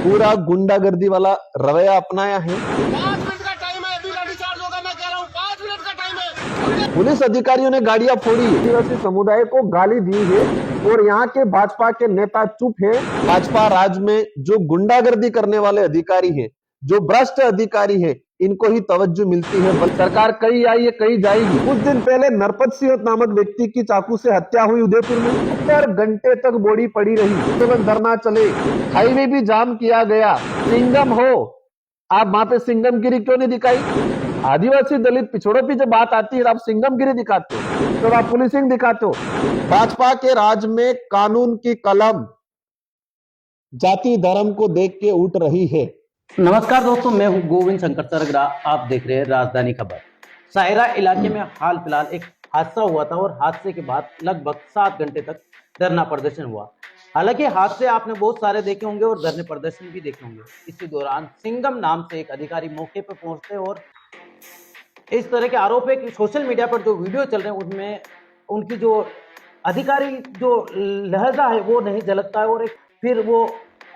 पूरा गुंडागर्दी वाला रवैया अपनाया है। 5 मिनट का टाइम है, अभी लाठीचार्ज होगा। मैं कह रहा हूँ 5 मिनट का टाइम है। पुलिस अधिकारियों ने गाड़ियां फोड़ी, आदिवासी समुदाय को गाली दी है और यहाँ के भाजपा के नेता चुप हैं। भाजपा राज्य में जो गुंडागर्दी करने वाले अधिकारी हैं, जो भ्रष्ट अधिकारी हैं, इनको ही तवज्जो मिलती है। सरकार कहीं आई है कहीं जाएगी। कुछ दिन पहले नरपत सिंह नामक व्यक्ति की चाकू से हत्या हुई उदयपुर में। 70 घंटे तक बॉडी पड़ी रही, तुरंत धरना चले, हाईवे भी जाम किया गया। सिंघम हो आप, वहां पे सिंघमगिरी क्यों नहीं दिखाई? आदिवासी दलित पिछड़ों की जब बात आती है आप सिंघमगिरी दिखाते हो, तो आप पुलिसिंग दिखाते हो। भाजपा के राज में कानून की कलम जाति धर्म को देख के उठ रही है। नमस्कार दोस्तों, मैं हूं गोविंद शंकर सरगरा। आप देख रहे हैं राजधानी खबर। सायरा इलाके में हाल फिलहाल एक हादसा हुआ था और हादसे के बाद लगभग 7 घंटे तक धरना प्रदर्शन हुआ। हालांकि हादसे आपने बहुत सारे देखे होंगे और धरने प्रदर्शन भी देखे होंगे। इसी दौरान सिंघम नाम से एक अधिकारी मौके पर पहुंचते और इस तरह के आरोप है कि सोशल मीडिया पर जो वीडियो चल रहे हैं उसमें उनकी जो अधिकारी जो लहजा है वो नहीं झलकता है और फिर वो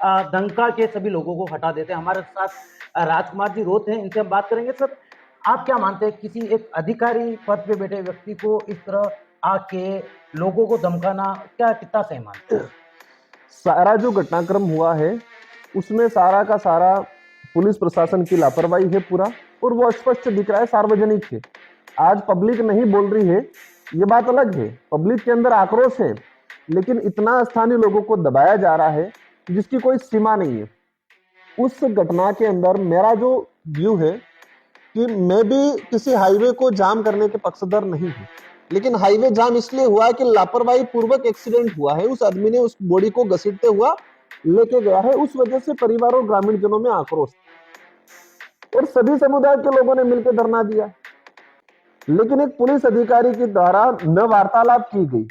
दंका के सभी लोगों को हटा देते हैं। हमारे साथ राजकुमार जी रोत हैं, इनसे हम बात करेंगे। सर, आप क्या मानते हैं किसी एक अधिकारी पद पे बैठे व्यक्ति को इस तरह आके लोगों को धमकाना क्या कितना सही मानते हैं? सारा जो घटनाक्रम हुआ है उसमें सारा का सारा पुलिस प्रशासन की लापरवाही है पूरा, और वो स्पष्ट दिख रहा है, सार्वजनिक है। आज पब्लिक नहीं बोल रही है, ये बात अलग है, पब्लिक के अंदर आक्रोश है, लेकिन इतना स्थानीय लोगों को दबाया जा रहा है जिसकी कोई सीमा नहीं है। उस घटना के अंदर मेरा जो व्यू है कि मैं भी किसी हाईवे को जाम करने के पक्षधर नहीं हूं, लेकिन हाईवे जाम इसलिए हुआ है कि लापरवाही पूर्वक एक्सीडेंट हुआ है। उस आदमी ने उस बॉडी को घसीटते हुआ लेके गया है, उस वजह से परिवार और ग्रामीण जनों में आक्रोश, और सभी समुदाय के लोगों ने मिलकर धरना दिया। लेकिन एक पुलिस अधिकारी के द्वारा न वार्तालाप की गई,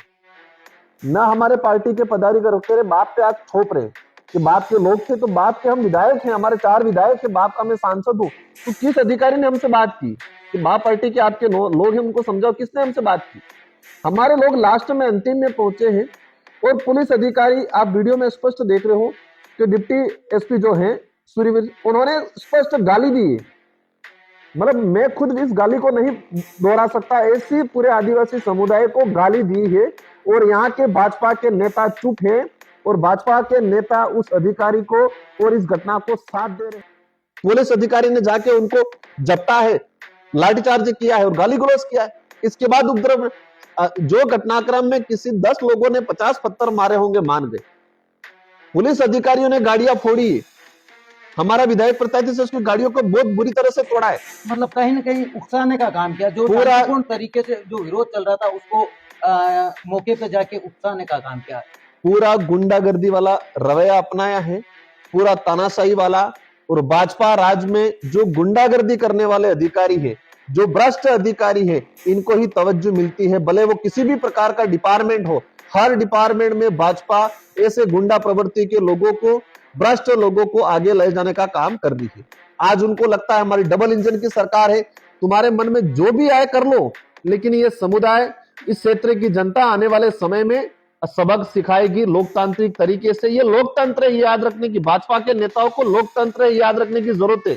न हमारे पार्टी के पदाधिकारी तेरे बाप पे आज थोप रहे कि बाप के लोग थे तो बाप के हम विधायक हैं, हमारे 4 विधायक है, बाप का मैं सांसद हूं। तो किस अधिकारी ने हमसे बात की कि बाप पार्टी के आपके लोग हैं, उनको समझाओ। किसने हमसे बात की? हमारे लोग लास्ट में अंतिम में पहुंचे हैं, और पुलिस अधिकारी आप वीडियो में स्पष्ट देख रहे हो कि डिप्टी एसपी जो है सूर्यवीर, उन्होंने स्पष्ट गाली दी है। मतलब मैं खुद इस गाली को नहीं दोहरा सकता, ऐसी पूरे आदिवासी समुदाय को गाली दी है, और यहाँ के भाजपा के नेता चुप हैं, और भाजपा के नेता उस अधिकारी को और इस घटना को साथ दे रहे हैं। पुलिस अधिकारी ने जाके उनको जप्ता है, लाठीचार्ज किया है और गाली गलौज किया है। इसके बाद उपद्रव जो घटनाक्रम में किसी 10 लोगों ने 50 पत्थर मारे होंगे मान गए। पुलिस अधिकारियों ने गाड़ियां फोड़ी, हमारा विधायक प्रत्याशी से उसकी गाड़ियों को बहुत बुरी तरह से तोड़ा है। मतलब कहीं ना कहीं उकसाने का काम किया, जो पूरा शांतिपूर्ण तरीके से जो विरोध चल रहा था उसको मौके पे जाके उकसाने का काम किया। पूरा गुंडागर्दी वाला रवैया अपनाया है, पूरा तानाशाही वाला। और भाजपा राज्य में जो गुंडागर्दी करने वाले अधिकारी हैं, जो भ्रष्ट अधिकारी हैं, इनको ही तवज्जो मिलती है, भले वो किसी भी प्रकार का डिपार्टमेंट हो। हर डिपार्टमेंट में भाजपा ऐसे गुंडा प्रवृत्ति के लोगों को, भ्रष्ट लोगों को आगे ले जाने का काम कर रही है। आज उनको लगता है हमारी डबल इंजन की सरकार है, तुम्हारे मन में जो भी आए कर लो, लेकिन ये समुदाय, इस क्षेत्र की जनता आने वाले समय में सबक सिखाएगी लोकतांत्रिक तरीके से। ये लोकतंत्र है, ये याद रखने की, भाजपा के नेताओं को लोकतंत्र है याद रखने की जरूरत है।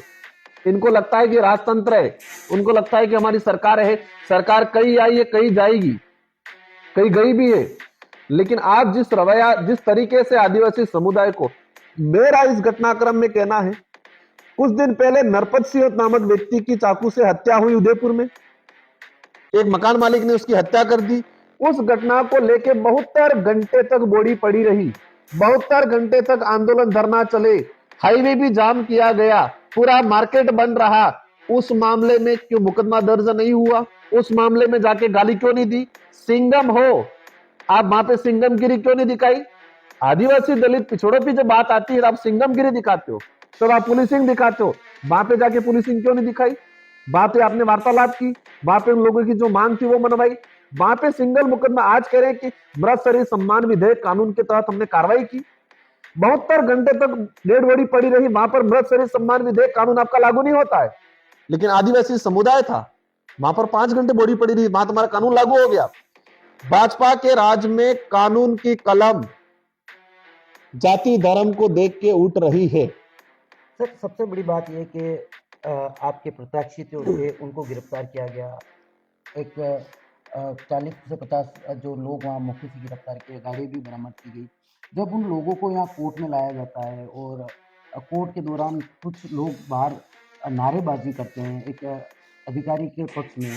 इनको लगता है कि राजतंत्र है, उनको लगता है कि हमारी सरकार है, सरकार कहीं आई है कहीं जाएगी, कहीं गई भी है। लेकिन आज जिस रवैया, जिस तरीके से आदिवासी समुदाय को, मेरा इस घटनाक्रम में कहना है, कुछ दिन पहले नरपत सिंह नामक व्यक्ति की चाकू से हत्या हुई उदयपुर में, एक मकान मालिक ने उसकी हत्या कर दी। उस घटना को लेके 72 घंटे तक बॉडी पड़ी रही, 72 घंटे तक आंदोलन धरना चले, हाईवे भी जाम किया गया, पूरा मार्केट बंद रहा। उस मामले में क्यों मुकदमा दर्ज नहीं हुआ? उस मामले में जाके गाली क्यों नहीं दी? सिंघम हो आप, वहां पे सिंघमगिरी क्यों नहीं दिखाई? आदिवासी दलित पिछड़ों की जब बात आती है आप सिंघमगिरी दिखाते हो, तो आप पुलिसिंग दिखाते हो। वहां पे जाके पुलिसिंग क्यों नहीं दिखाई? वहां पे आपने वार्तालाप की, वहां पे उन लोगों की जो मांग थी वो मनवाई। वहां पे सिंगल मुकदमा, आज कह रहे हैं कि मृत शरीर सम्मान विधेयक कानून के तहत हमने कार्रवाई की। 72 घंटे तक डेड बॉडी पड़ी रही, वहां पर मृत शरीर सम्मान विधेयक कानून आपका लागू नहीं होता है। लेकिन आदिवासी समुदाय था, वहां पर 5 घंटे बॉडी पड़ी रही, वहां तुम्हारा कानून लागू हो गया। भाजपा के राज में कानून की कलम जाति धर्म को देख के उठ रही है। सर सबसे बड़ी बात ये कि आपके प्रत्याशी जो थे उनको गिरफ्तार किया गया। एक 40 से 50 जो लोग वहाँ मौके से गिरफ्तार किए, गाड़ी भी बरामद की गई। जब उन लोगों को यहाँ कोर्ट में लाया जाता है और कोर्ट के दौरान कुछ लोग बाहर नारेबाजी करते हैं एक अधिकारी के पक्ष में,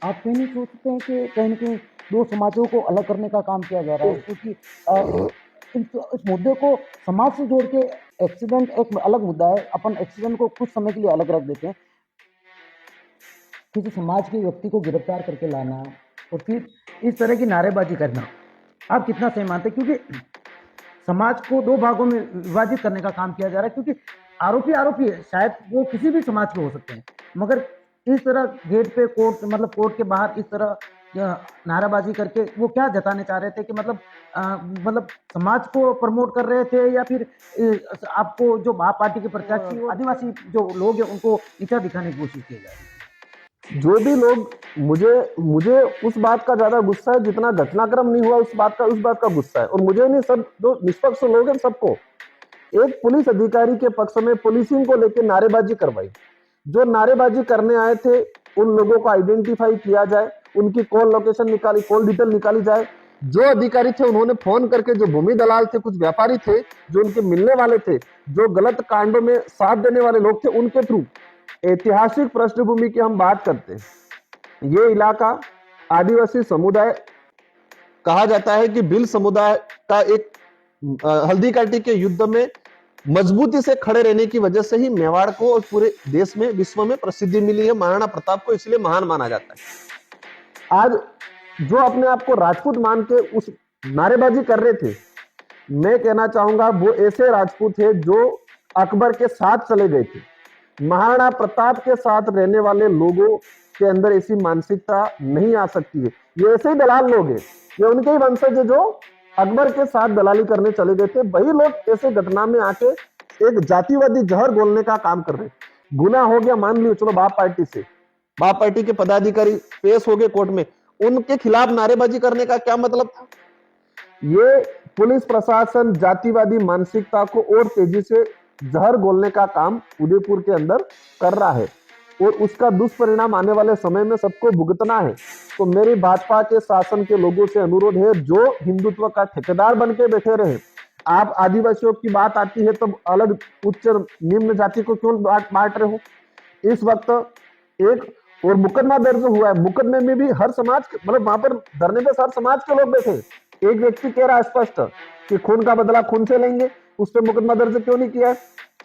आप कहीं नहीं सोचते हैं कि कहीं न कहीं 2 समाजों को अलग करने का काम किया जा रहा है? क्योंकि इस मुद्दे को समाज से जोड़ के एक्सीडेंट एक अलग मुद्दा है, अपन एक्सीडेंट को कुछ समय के लिए अलग रख देते हैं। किसी समाज के व्यक्ति को गिरफ्तार करके लाना और फिर इस तरह की नारेबाजी करना, आप कितना सही मानते हैं? क्योंकि समाज को 2 भागों में विभाजित करने का काम किया जा रहा है, क्योंकि आरोपी है, शायद वो किसी भी समाज के हो सकते हैं, मगर इस तरह गेट पे कोर्ट के बाहर इस तरह नाराबाजी करके वो क्या जताने चाह रहे थे कि मतलब समाज को प्रमोट कर रहे थे या फिर आपको जो आप पार्टी के प्रत्याशी आदिवासी जो लोग हैं उनको नीचा दिखाने की कोशिश की जा रही है? जो भी लोग मुझे उस बात का ज्यादा गुस्सा है जितना घटनाक्रम नहीं हुआ उस बात का गुस्सा है। और मुझे नहीं, सब जो निष्पक्ष लोग हैं सबको, एक पुलिस अधिकारी के पक्ष में पुलिसिंग को लेकर नारेबाजी करवाई। जो नारेबाजी करने आए थे उन लोगों को आइडेंटिफाई किया जाए, उनकी कॉल लोकेशन निकाली, कॉल डिटेल निकाली जाए। जो अधिकारी थे उन्होंने फोन करके, जो भूमि दलाल थे, कुछ व्यापारी थे जो उनके मिलने वाले थे, जो गलत कांडों में साथ देने वाले लोग थे, उनके थ्रू ऐतिहासिक पृष्ठभूमि की हम बात करते हैं। ये इलाका आदिवासी समुदाय कहा जाता है कि भील समुदाय का एक हल्दी घाटी के युद्ध में मजबूती से खड़े रहने की वजह से ही मेवाड़ को और पूरे देश में, विश्व में प्रसिद्धि मिली है। महाराणा प्रताप को इसलिए महान माना जाता है। आज जो अपने आप को राजपूत मान के उस नारेबाजी कर रहे थे, मैं कहना चाहूंगा वो ऐसे राजपूत थे जो अकबर के साथ चले गए थे। महाराणा प्रताप के साथ रहने वाले लोगों के अंदर ऐसी मानसिकता नहीं आ सकती है। ये ऐसे ही दलाल लोग हैं, ये उनके ही वंशज है जो अकबर के साथ दलाली करने चले गए थे। वही लोग ऐसे घटना में आके एक जातिवादी जहर बोलने का काम कर रहे हैं। गुनाह हो गया, मान लियो, चलो बाप पार्टी के पदाधिकारी पेश हो गए कोर्ट में, उनके खिलाफ नारेबाजी करने का क्या मतलब था? ये पुलिस प्रशासन जातिवादी मानसिकता को और तेजी से जहर घोलने का काम उदयपुर के अंदर कर रहा है और उसका दुष्परिणाम आने वाले समय में सबको भुगतना है। तो मेरी भाजपा के शासन के लोगों से अनुरोध है, जो हिंदुत्व का ठेकेदार बन के बैठे रहे, आप आदिवासियों की बात आती है तब अलग उच्च निम्न जाति को क्यों बांट रहे हो? इस वक्त एक और मुकदमा दर्ज हुआ है, मुकदमे में भी हर समाज, मतलब वहां पर धरने पे हर समाज के लोग बैठे। एक व्यक्ति कह रहा है स्पष्ट कि खून का बदला खून से लेंगे, उस पर मुकदमा दर्ज क्यों नहीं किया है?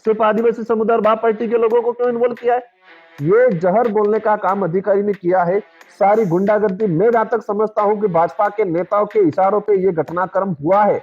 सिर्फ आदिवासी समुदाय और बाप पार्टी के लोगों को क्यों इन्वॉल्व किया है? ये जहर बोलने का काम अधिकारी ने किया है, सारी गुंडागर्दी। मैं जहां तक समझता हूं कि भाजपा के नेताओं के इशारों पे ये घटनाक्रम हुआ है।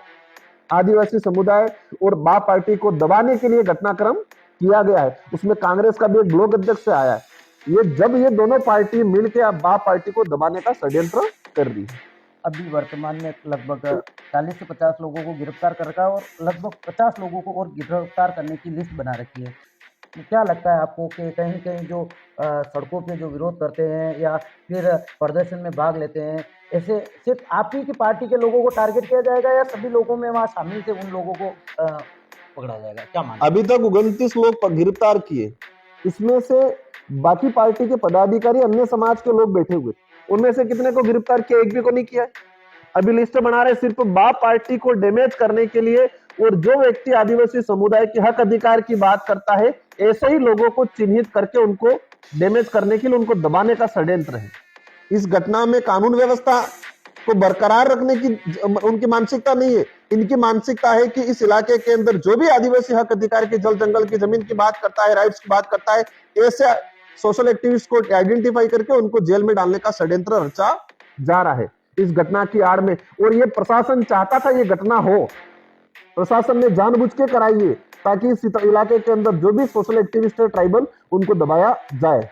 आदिवासी समुदाय और बाप पार्टी को दबाने के लिए घटनाक्रम किया गया है। उसमें कांग्रेस का भी एक ब्लॉक अध्यक्ष आया है। ये दोनों पार्टी मिलकर बाप पार्टी को दबाने का षड्यंत्र कर रही है। अभी वर्तमान में लगभग 40 से 50 लोगों को गिरफ्तार कर रखा है और लगभग 50 लोगों को और गिरफ्तार करने की लिस्ट बना रखी है। क्या लगता है आपको कि कहीं कहीं जो सड़कों पे जो विरोध करते हैं या फिर प्रदर्शन में भाग लेते हैं, ऐसे सिर्फ आप ही की पार्टी के लोगों को टारगेट किया जाएगा या सभी लोगों में वहाँ शामिल थे उन लोगों को पकड़ा जाएगा? क्या मानते हैं? अभी तक 29 लोग गिरफ्तार किए, इसमें से बाकी पार्टी के पदाधिकारी, अन्य समाज के लोग बैठे हुए, उनमें से कितने को गिरफ्तार किया? एक भी को नहीं किया है। अभी लिस्ट बना रहे सिर्फ बाप पार्टी को डैमेज करने के लिए। और जो व्यक्ति आदिवासी समुदाय के हक अधिकार की बात करता है, ऐसे ही लोगों को चिन्हित करके उनको डैमेज करने के लिए, उनको दबाने का षड्यंत्र है। इस घटना में कानून व्यवस्था को बरकरार रखने की उनकी मानसिकता नहीं है। इनकी मानसिकता है कि इस इलाके के अंदर जो भी आदिवासी हक अधिकार की, जल जंगल की, जमीन की बात करता है, राइट्स की बात करता है, ऐसे सोशल एक्टिविस्ट को आइडेंटिफाई करके उनको जेल में डालने का षड्यंत्र रचा जा रहा है इस घटना की आड़ में। और ये प्रशासन चाहता था ये घटना हो, प्रशासन ने जानबूझ के कराई है ताकि इस इलाके के अंदर जो भी सोशल एक्टिविस्ट है, ट्राइबल, उनको दबाया जाए।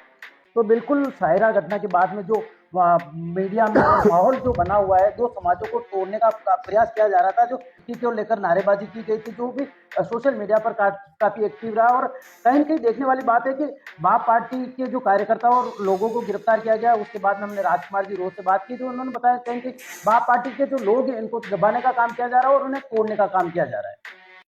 तो बिल्कुल सायरा घटना के बाद में जो मीडिया में माहौल जो बना हुआ है, जो समाजों को तोड़ने का प्रयास किया जा रहा था, जो को लेकर नारेबाजी की गई थी, जो भी सोशल मीडिया पर काफी एक्टिव रहा। और कहीं न कहीं देखने वाली बात है कि बाप पार्टी के जो कार्यकर्ता और लोगों को गिरफ्तार किया गया। उसके बाद में हमने राजकुमार जी रोज से बात की, तो उन्होंने बताया कहीं कि बाप पार्टी के जो लोग हैं इनको दबाने का काम किया जा रहा है और उन्हें तोड़ने का काम किया जा रहा है।